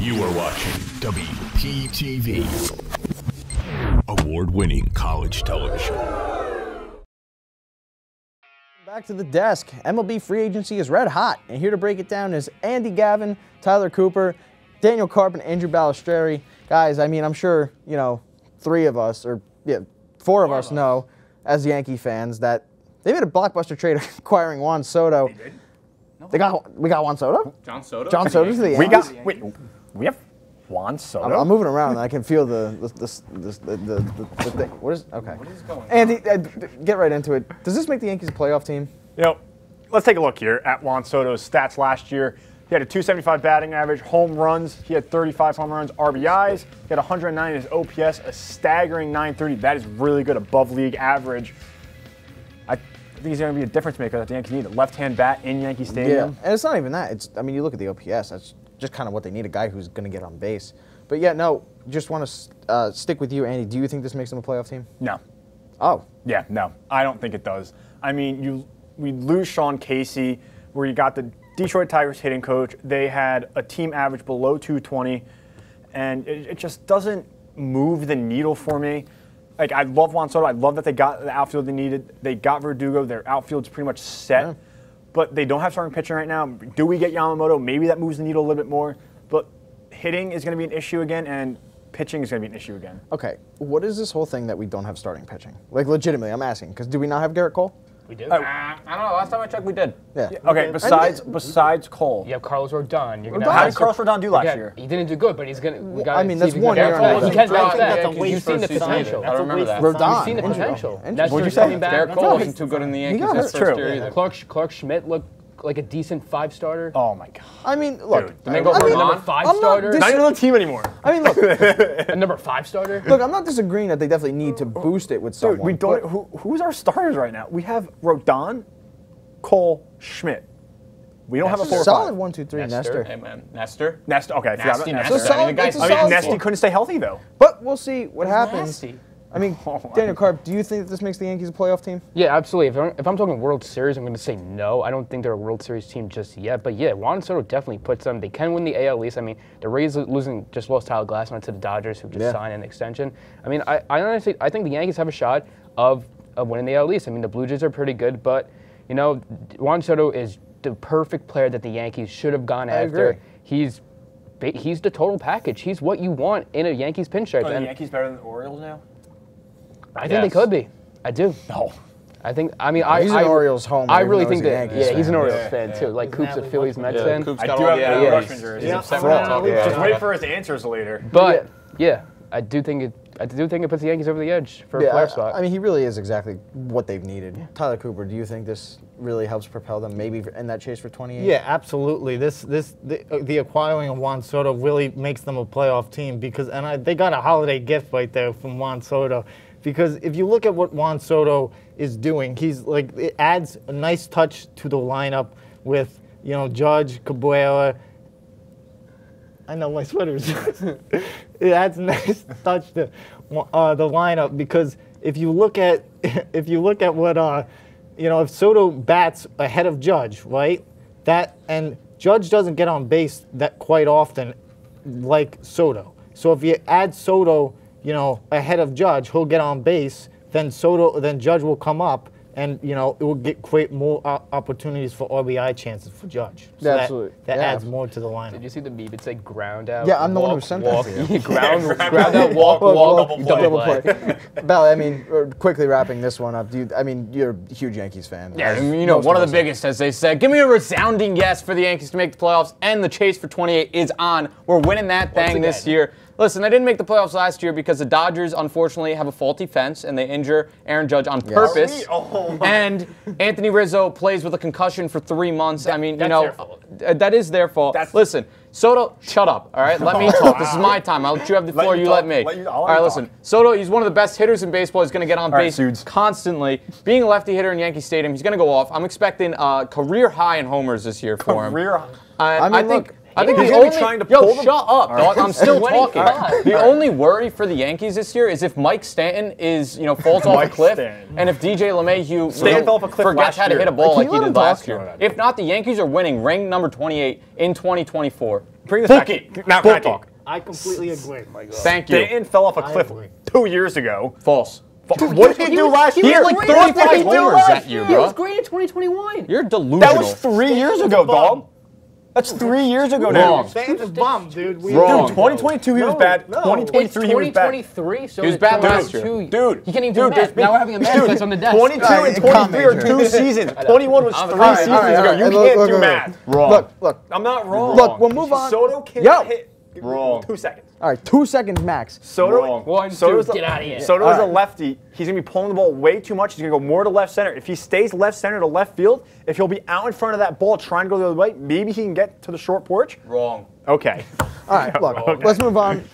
You are watching WPTV, award-winning college television. Back to the desk. MLB free agency is red hot, and here to break it down is Andy Gavin, Tyler Cooper, Daniel Karp, and Andrew Ballistreri. Guys, I mean, I'm sure, you know, four of us know, as Yankee fans, that they made a blockbuster trade acquiring Juan Soto. They did? No. We got Juan Soto? John Soto? John Soto to the Yankees? We have Juan Soto? I'm moving around. I can feel the thing. What is, okay. What is going on? Andy, get right into it. Does this make the Yankees a playoff team? You know, let's take a look here at Juan Soto's stats last year. He had a .275 batting average, home runs. He had 35 home runs, RBIs. He had 109 in his OPS, a staggering .930. That is really good, above league average. I think he's going to be a difference maker that the Yankees need. A left-hand bat in Yankee Stadium. Yeah, and it's not even that. I mean, you look at the OPS. That's just kind of what they need, a guy who's going to get on base. But yeah, no, just want to stick with you, Andy. Do you think this makes them a playoff team? No. Oh. Yeah, no, I don't think it does. I mean, we lose Sean Casey, where you got the Detroit Tigers hitting coach. They had a team average below 220, and it just doesn't move the needle for me. Like, I love Juan Soto. I love that they got the outfield they needed. They got Verdugo. Their outfield's pretty much set. Yeah. But they don't have starting pitching right now. Do we get Yamamoto? Maybe that moves the needle a little bit more. But hitting is going to be an issue again, and pitching is going to be an issue again. Okay, what is this whole thing that we don't have starting pitching? Like, legitimately, I'm asking, because do we not have Garrett Cole? We do. I don't know. Last time I checked, we did. Yeah. Okay, besides Cole. You have Carlos Rodon. How did Carlos Rodon do last year? He didn't do good, but he's going to... I mean, that's 1 year. You can't match that. You've seen the potential. I remember that. Rodon. You've seen the potential. What'd you say? Garrett Cole wasn't too good in the Yankees. That's true. Clarke Schmidt looked like a decent 5-starter. Oh my God. I mean, look. Dude, the number 5-starter. Not even on the team anymore. I mean, look. A number 5-starter. Look, I'm not disagreeing that they definitely need to boost it with someone. Dude, we don't. Who's our starters right now? We have Rodon, Cole, Schmidt. We don't have a 4 or 5. Solid 1, 2, 3. Nestor. Hey, man. Nestor? Okay. Nasty Nestor. Nestor. I mean, the guy's Nesty couldn't stay healthy though. But we'll see what happens. Nasty. I mean, Daniel Karp, do you think that this makes the Yankees a playoff team? Yeah, absolutely. If I'm talking World Series, I'm going to say no. I don't think they're a World Series team just yet. But yeah, Juan Soto definitely puts them. They can win the AL East. I mean, the Rays just lost Tyler Glassman to the Dodgers, who just signed an extension. I mean, I honestly think the Yankees have a shot of winning the AL East. I mean, the Blue Jays are pretty good, but you know, Juan Soto is the perfect player that the Yankees should have gone after. Agree. He's the total package. He's what you want in a Yankees pinstripe. Are the Yankees better than the Orioles now? I think they could be. I do. No. I think. I mean, he's an Orioles homer. I really think that. Yeah, he's an Orioles fan too. Like Coop's a Phillies Mets fan. Coop's I got do all have the the Russian Russian jersey. jersey. Just wait for his answers later. But yeah, I do think it puts the Yankees over the edge for a playoff spot. I mean, he really is exactly what they've needed. Yeah. Tyler Cooper, do you think this really helps propel them maybe in that chase for 28? Yeah, absolutely. The acquiring of Juan Soto really makes them a playoff team because they got a holiday gift right there from Juan Soto. Because if you look at what Juan Soto is doing, it adds a nice touch to the lineup with, you know, Judge, Cabrera. I know my sweater's. It adds a nice touch to the lineup because if you look at what you know, if Soto bats ahead of Judge, right? And Judge doesn't get on base that quite often like Soto. So if you add Soto, you know, ahead of Judge, he'll get on base. Then Judge will come up, and you know it will create more opportunities for RBI chances for Judge. So absolutely. That adds more to the lineup. Did you see the meme? It's like ground out. Yeah, I'm the one who sent that to you. ground out, walk, double play. Bell, I mean, quickly wrapping this one up. I mean, you're a huge Yankees fan. Yeah, I mean, you know, one of the biggest, as they said. Give me a resounding yes for the Yankees to make the playoffs, and the chase for 28 is on. We're winning that thing this year. Listen, they didn't make the playoffs last year because the Dodgers, unfortunately, have a faulty fence, and they injure Aaron Judge on purpose. And Anthony Rizzo plays with a concussion for 3 months. I mean, you know, that is their fault. Listen, Soto, shut up, all right? Let me talk. This is my time. I'll let you have the floor. You let me. All right, listen. Soto, he's one of the best hitters in baseball. He's going to get on base constantly. Being a lefty hitter in Yankee Stadium, he's going to go off. I'm expecting a career high in homers this year for him. I think he's only trying to pull them. Shut up, dog. I'm still talking. The only worry for the Yankees this year is if Mike Stanton falls off a cliff, and if DJ LeMahieu forgets how to hit a ball like he did last year. If not, the Yankees are winning ring number 28 in 2024. Bring this Book back. it. Now Book can I it. talk? I completely agree. Thank you. Dayton fell off a cliff agree. 2 years ago. False. What did he do last He year? had like great 35 last year. homers that year, He was bro. great in 2021. You're delusional. That was 3 years ago, dog. That's 3 years ago now. Wrong. Fans is bummed, dude. Wrong. Dude, 2022 he was bad. no. 2023 he was bad. 2023, so He was it's bad only last year. 2 Dude, he can't even dude, do there's math. Now we're having a math class on the desk. 22 and 23 are 2 seasons. 21 was 3 seasons ago. You can't do math. Wrong. Look. I'm not wrong. Look, we'll move on. Soto cannot Yo. hit. Wrong. 2 seconds. All right, 2 seconds max. Soto, Wrong. 1, 2, Soto's get out of here. Soto's All a right. lefty. He's going to be pulling the ball way too much. He's going to go more to left center. If he stays left center to left field, if he'll be out in front of that ball trying to go the other way, maybe he can get to the short porch. Wrong. Okay. All right, look, let's move on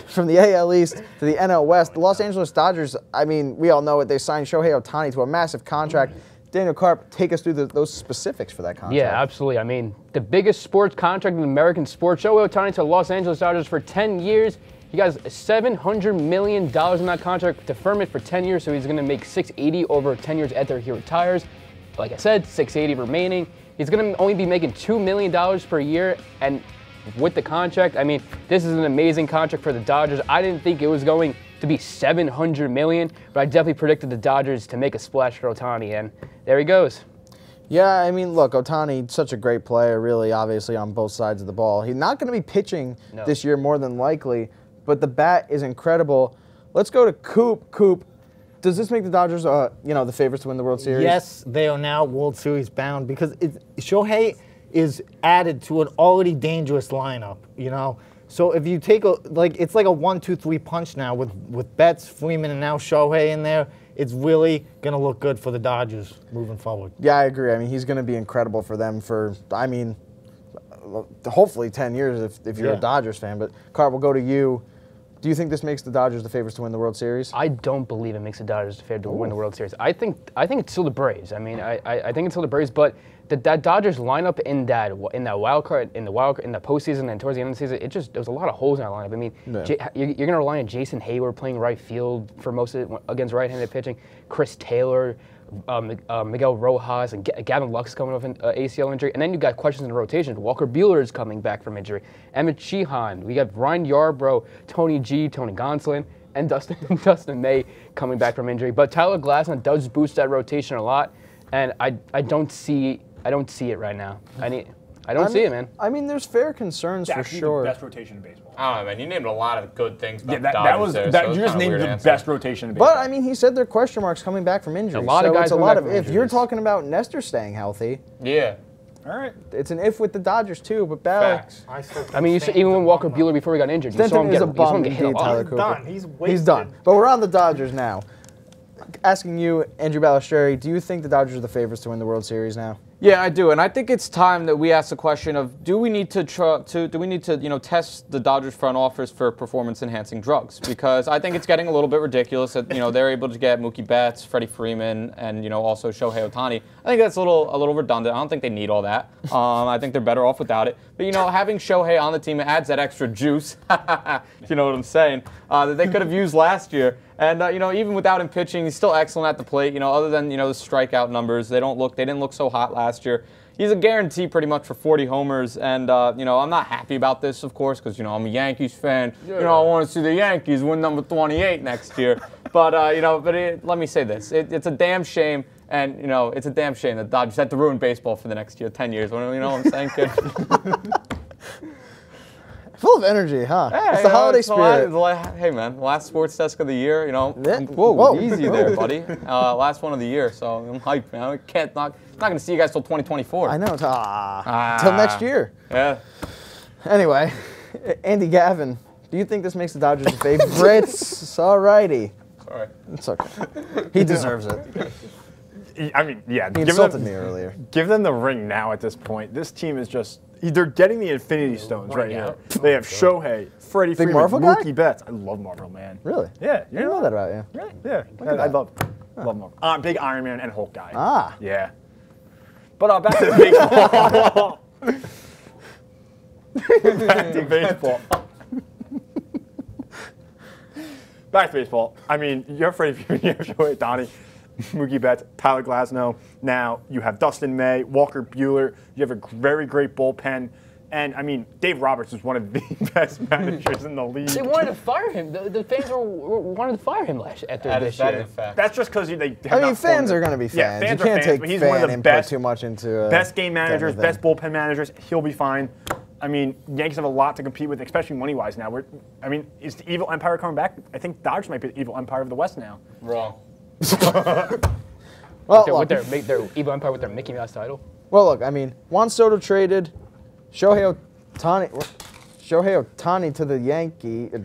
from the AL East to the NL West. The Los Angeles Dodgers, I mean, we all know it. They signed Shohei Ohtani to a massive contract. Daniel Karp, take us through those specifics for that contract. Yeah, absolutely. I mean, the biggest sports contract in American sports. Shohei Ohtani to the Los Angeles Dodgers for 10 years. He got $700 million in that contract, deferment for 10 years, so he's going to make $680 over 10 years after he retires. Like I said, $680 remaining. He's going to only be making $2 million per year, and with the contract, I mean, this is an amazing contract for the Dodgers. I didn't think it was going to be $700 million, but I definitely predicted the Dodgers to make a splash for Ohtani, and there he goes. Yeah, I mean, look, Ohtani, such a great player, really, obviously, on both sides of the ball. He's not going to be pitching this year, more than likely, but the bat is incredible. Let's go to Coop. Coop, does this make the Dodgers, the favorites to win the World Series? Yes, they are now World Series bound because Shohei is added to an already dangerous lineup, you know? So if you take it's like a 1-2-3 punch now with Betts, Freeman, and now Shohei in there. It's really going to look good for the Dodgers moving forward. Yeah, I agree. I mean, he's going to be incredible for them for, hopefully 10 years if you're a Dodgers fan. But, Karp, we'll go to you. Do you think this makes the Dodgers the favorites to win the World Series? I don't believe it makes the Dodgers the favorite to win the World Series. I think it's still the Braves. I mean, I think it's still the Braves, but that Dodgers lineup in the wild card in the postseason and towards the end of the season, there was a lot of holes in that lineup. I mean, you're going to rely on Jason Hayward playing right field for most of it against right-handed pitching. Chris Taylor, Miguel Rojas, and Gavin Lux coming off an ACL injury, and then you got questions in the rotation. Walker Buehler is coming back from injury. Emmett Sheehan. We got Ryan Yarbrough, Tony G, Tony Gonsolin, and Dustin May coming back from injury. But Tyler Glasnow does boost that rotation a lot, and I don't see it right now. I don't see it, man. I mean, there's fair concerns for sure. Best rotation in baseball. I don't know, man. You named a lot of good things about Yeah, the Dodgers there, so you it's just kinda named weird the answer. best rotation in baseball. But, I mean, he said there are question marks coming back from injuries. A lot of so guys it's a coming lot back of from if. You're injuries. talking about Nestor staying healthy. Yeah. All right. It's an if with the Dodgers, too. But Bell, Facts. I mean, even when Walker Buehler before he got injured, you saw Stenton him is get a bum hit a indeed, lot. Tyler He's Cooper. done. He's done. But we're on the Dodgers now. Asking you, Andrew Ballistreri, do you think the Dodgers are the favorites to win the World Series now? Yeah, I do, and I think it's time that we ask the question of: do we need to test the Dodgers front office for performance-enhancing drugs? Because I think it's getting a little bit ridiculous that they're able to get Mookie Betts, Freddie Freeman, and also Shohei Ohtani. I think that's a little redundant. I don't think they need all that. I think they're better off without it. But having Shohei on the team adds that extra juice. If you know what I'm saying, that they could have used last year. And even without him pitching, he's still excellent at the plate. Other than the strikeout numbers, they didn't look so hot last year. He's a guarantee pretty much for 40 homers. And I'm not happy about this, of course, because I'm a Yankees fan. I want to see the Yankees win number 28 next year. But let me say this: it's a damn shame, and it's a damn shame that the Dodgers had to ruin baseball for the next 10 years. You know what I'm saying, kid? Full of energy, huh? Hey, it's the holiday spirit. Hey, man, last sports desk of the year, Yeah. Whoa, easy there, buddy. Last one of the year, so I'm hyped, man. I'm not going to see you guys till 2024. I know. Till next year. Yeah. Anyway, Andy Gavin, do you think this makes the Dodgers the favorites? All righty. Sorry. It's okay. He deserves it. I mean, yeah. He insulted me earlier. Give them the ring now at this point. This team is just, they're getting the Infinity Stones right here. They have Shohei, Freddie Freeman, Marvel guy? Mookie Betts. I love Marvel, man. Really? Yeah. I didn't know that about you. Really? Yeah. at I that. love Marvel. Big Iron Man and Hulk guy. Ah. Yeah. But back to baseball. Back to baseball. Back to baseball. I mean, you have Freddie Freeman, you have Shohei Ohtani, Mookie Betts, Tyler Glasnow. Now you have Dustin May, Walker Buehler. You have a very great bullpen. And I mean, Dave Roberts is one of the best managers in the league. They wanted to fire him. The fans wanted to fire him after this year. That's just because they. I mean, fans are going to be fans. Yeah, fans you can't are fans, take but he's fan one of the input best, too much into best game managers, best bullpen managers. He'll be fine. I mean, Yankees have a lot to compete with, especially money-wise now. I mean, is the evil empire coming back? I think Dodgers might be the evil empire of the West now. Wrong. Well, with their evil empire with their Mickey Mouse title. Well, look, I mean, Juan Soto traded Shohei Ohtani to the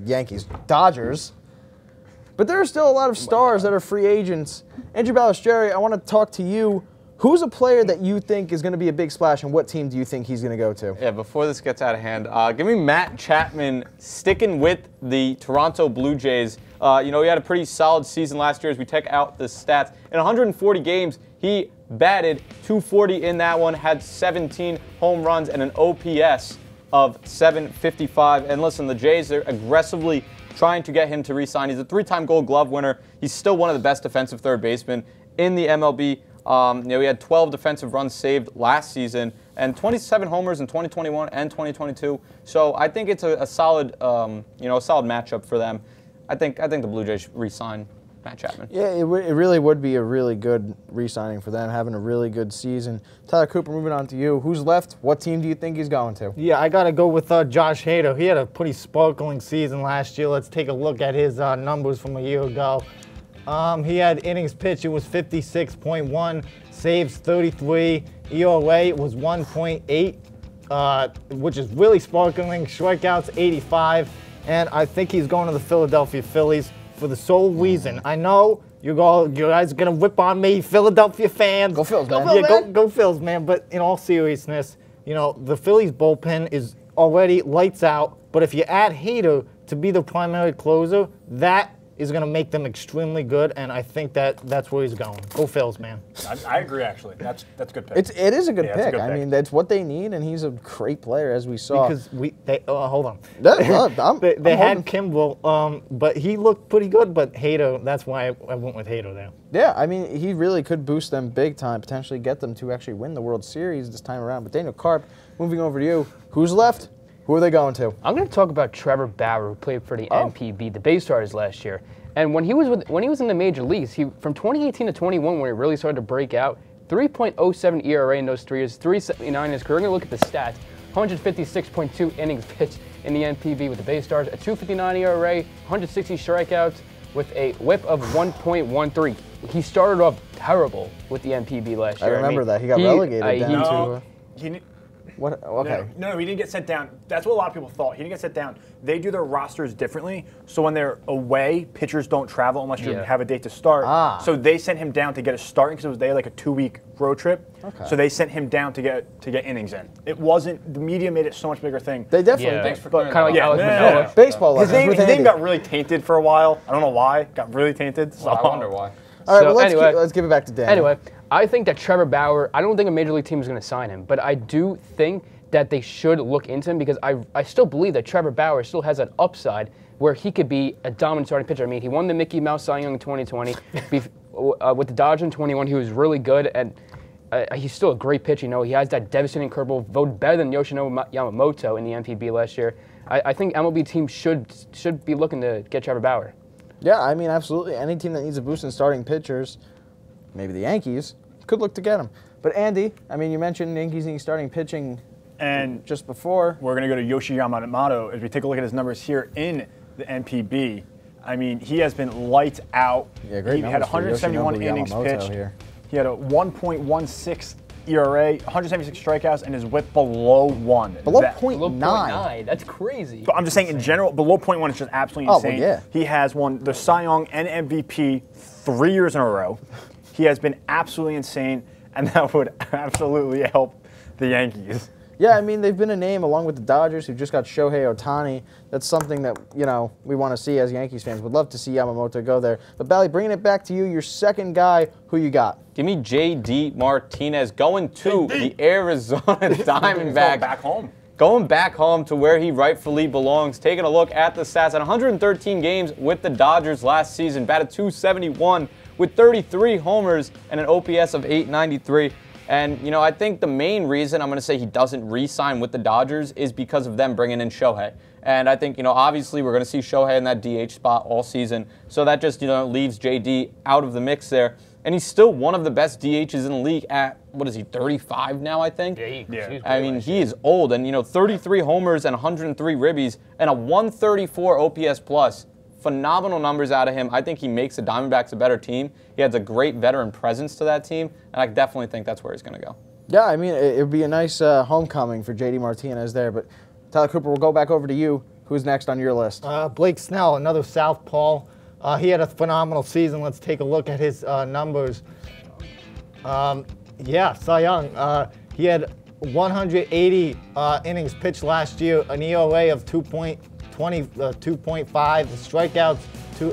Yankees, Dodgers. But there are still a lot of stars that are free agents. Andrew Ballistreri, I want to talk to you. Who's a player that you think is going to be a big splash, and what team do you think he's going to go to? Yeah, before this gets out of hand, give me Matt Chapman sticking with the Toronto Blue Jays. He had a pretty solid season last year as we check out the stats. In 140 games, he batted .240 in that one, had 17 home runs and an OPS of .755. And listen, the Jays are aggressively trying to get him to re-sign. He's a 3-time Gold Glove winner. He's still one of the best defensive third basemen in the MLB. He had 12 defensive runs saved last season and 27 homers in 2021 and 2022. So I think it's a solid, solid matchup for them. I think the Blue Jays re-sign Matt Chapman. Yeah, it really would be a really good re-signing for them, having a really good season. Tyler Cooper, moving on to you. Who's left? What team do you think he's going to? Yeah, I got to go with Josh Hader. He had a pretty sparkling season last year. Let's take a look at his numbers from a year ago. He had innings pitched. It was 56.1, saves 33. ERA was 1.8, which is really sparkling. Strikeouts 85. And I think he's going to the Philadelphia Phillies for the sole reason. I know you guys are going to whip on me, Philadelphia fans. Go Phils, man. Go Phils, man. But in all seriousness, the Phillies bullpen is already lights out. But if you add Hader to be the primary closer, that is going to make them extremely good, and I think that's where he's going. Go Phils, man. I agree, actually. That's a good pick. It is a good pick. It's a good I pick. mean, that's what they need, and he's a great player, as we saw. Because hold on. They had Kimball, but he looked pretty good. But Hader, that's why I went with Hader there. Yeah, I mean, he really could boost them big time, potentially get them to actually win the World Series this time around. But Daniel Karp, moving over to you. Who's left? Who are they going to? I'm going to talk about Trevor Bauer, who played for the MPB, the Bay Stars last year. And when he was in the major leagues, from 2018 to 21, when he really started to break out, 3.07 ERA in those 3 years, 3.79 in his career. We're going to look at the stats. 156.2 innings pitched in the NPB with the Bay Stars, a 2.59 ERA, 160 strikeouts with a WHIP of 1.13. He started off terrible with the NPB last year. I remember that. He got relegated down to... What? Okay. No, he didn't get sent down. That's what a lot of people thought. He didn't get sent down. They do their rosters differently. So when they're away, pitchers don't travel unless you have a date to start. So they sent him down to get a start because they had like a 2-week road trip. Okay. So they sent him down to get innings in. It wasn't. The media made it so much bigger thing. They definitely. Thanks for kind of like Alex Manoah. Baseball. His name got really tainted for a while. I don't know why. Got really tainted. So. Well, I wonder why. All right, well, let's give it back to Dan. Anyway, I think that Trevor Bauer, I don't think a major league team is going to sign him, but I do think that they should look into him because I still believe that Trevor Bauer still has that upside where he could be a dominant starting pitcher. I mean, he won the Mickey Mouse Cy Young in 2020. With the Dodgers in 21, he was really good, and he's still a great pitcher. He has that devastating curveball, voted better than Yoshinobu Yamamoto in the NPB last year. I think MLB teams should be looking to get Trevor Bauer. Yeah, I mean, absolutely. Any team that needs a boost in starting pitchers, maybe the Yankees, could look to get him. But Andy, I mean, you mentioned Yankees need starting pitching. And just before, we're going to go to Yoshi Yamamoto as we take a look at his numbers here in the NPB. I mean, he has been lights out. Yeah, great. He had 171 innings pitched. Here. He had a 1.16 ERA, 176 strikeouts, and his WHIP below 1. Below 0.9. That's crazy. But I'm just saying, in general, below 0.1 is just absolutely insane. Well, yeah. He has won the Cy Young and MVP 3 years in a row. He has been absolutely insane, and that would absolutely help the Yankees. Yeah, I mean, they've been a name along with the Dodgers who just got Shohei Ohtani. That's something that, we want to see as Yankees fans. Would love to see Yamamoto go there. But, Bally, bringing it back to you, your second guy, who you got? Give me J.D. Martinez going to the Arizona Diamondbacks. Back home. Going back home to where he rightfully belongs. Taking a look at the stats. At 113 games with the Dodgers last season, batted .271 with 33 homers and an OPS of .893. And, you know, I think the main reason I'm going to say he doesn't re-sign with the Dodgers is because of them bringing in Shohei. And I think, you know, obviously we're going to see Shohei in that DH spot all season. So that just, you know, leaves JD out of the mix there. And he's still one of the best DHs in the league at, what is he, 35 now, I think? Yeah. I mean, he is old. And, you know, 33 homers and 103 ribbies and a 134 OPS plus. Phenomenal numbers out of him. I think he makes the Diamondbacks a better team. He has a great veteran presence to that team, and I definitely think that's where he's going to go. Yeah, I mean, it would be a nice homecoming for JD Martinez there. But Tyler Cooper, we'll go back over to you. Who's next on your list? Blake Snell, another southpaw. He had a phenomenal season. Let's take a look at his numbers. Yeah, Cy Young. He had 180 innings pitched last year, an ERA of 2.5, strikeouts to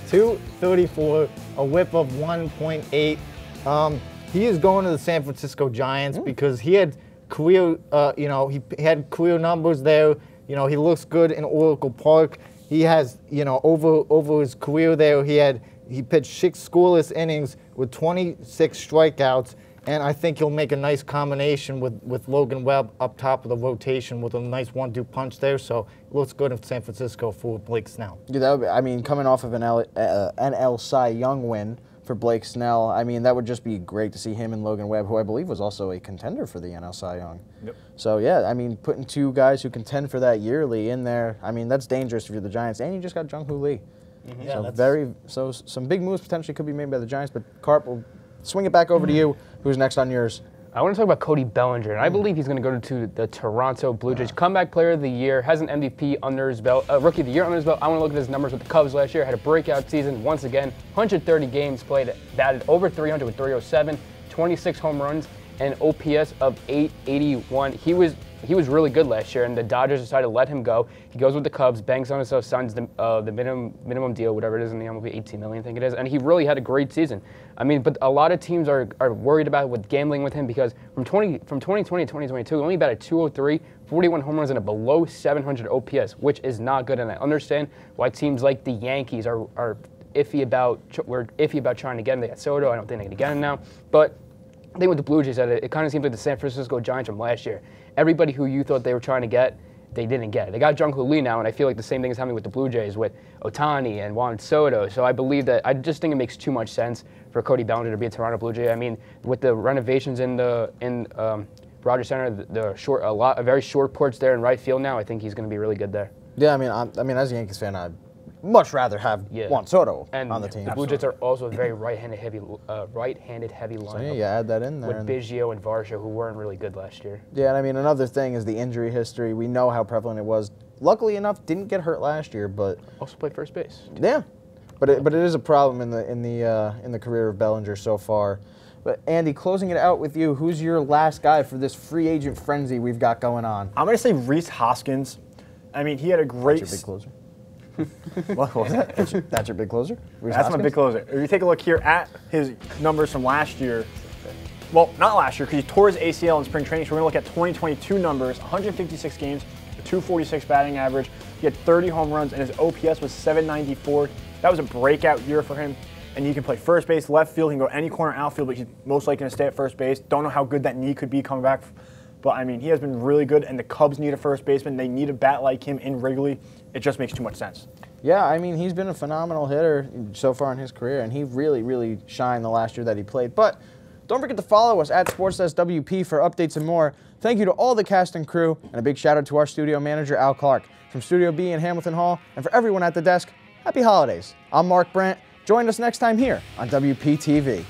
234, a whip of 1.8. He is going to the San Francisco Giants because he had career, he had career numbers there. You know, he looks good in Oracle Park. He has, you know, over his career there, he pitched 6 scoreless innings with 26 strikeouts. And I think he'll make a nice combination with Logan Webb up top of the rotation with a nice 1-2 punch there. So it looks good in San Francisco for Blake Snell. Yeah, that would be, I mean, coming off of an NL Cy Young win for Blake Snell, I mean, that would just be great to see him and Logan Webb, who I believe was also a contender for the NL Cy Young. Yep. So, yeah, I mean, putting 2 guys who contend for that yearly in there, I mean, that's dangerous if you're the Giants. And you just got Jung-Hoo Lee. Mm-hmm. Yeah, so some big moves potentially could be made by the Giants, but Karp will swing it back over to you. Who's next on yours? I want to talk about Cody Bellinger, and I believe he's going to go to the Toronto Blue Jays. Comeback Player of the Year, has an MVP under his belt, Rookie of the Year under his belt. I want to look at his numbers with the Cubs last year. Had a breakout season once again, 130 games played, batted over 300 with 307, 26 home runs, and OPS of 881. He was really good last year, and the Dodgers decided to let him go. He goes with the Cubs, banks on himself, signs the minimum deal, whatever it is in the MLB, 18 million, I think it is, and he really had a great season. I mean, but a lot of teams are worried about with gambling with him because from 2020 to 2022, he only batted 203, 41 home runs, and a below 700 OPS, which is not good. And I understand why teams like the Yankees are iffy about trying to get him. They got Soto. I don't think they're going to get him now, but I think with the Blue Jays, it kind of seems like the San Francisco Giants from last year. Everybody who you thought they were trying to get, they didn't get it. They got Jung-Hoo Lee now, and I feel like the same thing is happening with the Blue Jays with Ohtani and Juan Soto. So I believe that I just think it makes too much sense for Cody Bellinger to be a Toronto Blue Jay. I mean, with the renovations in Rogers Center, a very short porch there in right field now, I think he's going to be really good there. Yeah, I mean, as a Yankees fan, I'd much rather have Juan Soto on the team. The Blue Jays are also a very right-handed heavy lineup. So yeah, add that in there. With Biggio and Varsho, who weren't really good last year. Yeah, and I mean, another thing is the injury history. We know how prevalent it was. Luckily enough, didn't get hurt last year, but also played first base. Yeah, but it is a problem in the career of Bellinger so far. But Andy, closing it out with you, who's your last guy for this free agent frenzy we've got going on? I'm going to say Rhys Hoskins. I mean, he had a great. That's your big closer. What was that? That's your big closer? Rhys That's Hoskins? my big closer. If you take a look here at his numbers from last year, well, not last year because he tore his ACL in spring training. So we're going to look at 2022 numbers: 156 games, a 246 batting average. He had 30 home runs, and his OPS was 794. That was a breakout year for him. And he can play first base, left field. He can go any corner, outfield, but he's most likely going to stay at first base. Don't know how good that knee could be coming back. But, I mean, he has been really good, and the Cubs need a first baseman. They need a bat like him in Wrigley. It just makes too much sense. Yeah, I mean, he's been a phenomenal hitter so far in his career, and he really, really shined the last year that he played. But don't forget to follow us at SportsSWP for updates and more. Thank you to all the cast and crew, and a big shout-out to our studio manager, Al Clarke. From Studio B in Hamilton Hall, and for everyone at the desk, happy holidays. I'm Marc Brandt. Join us next time here on WPTV.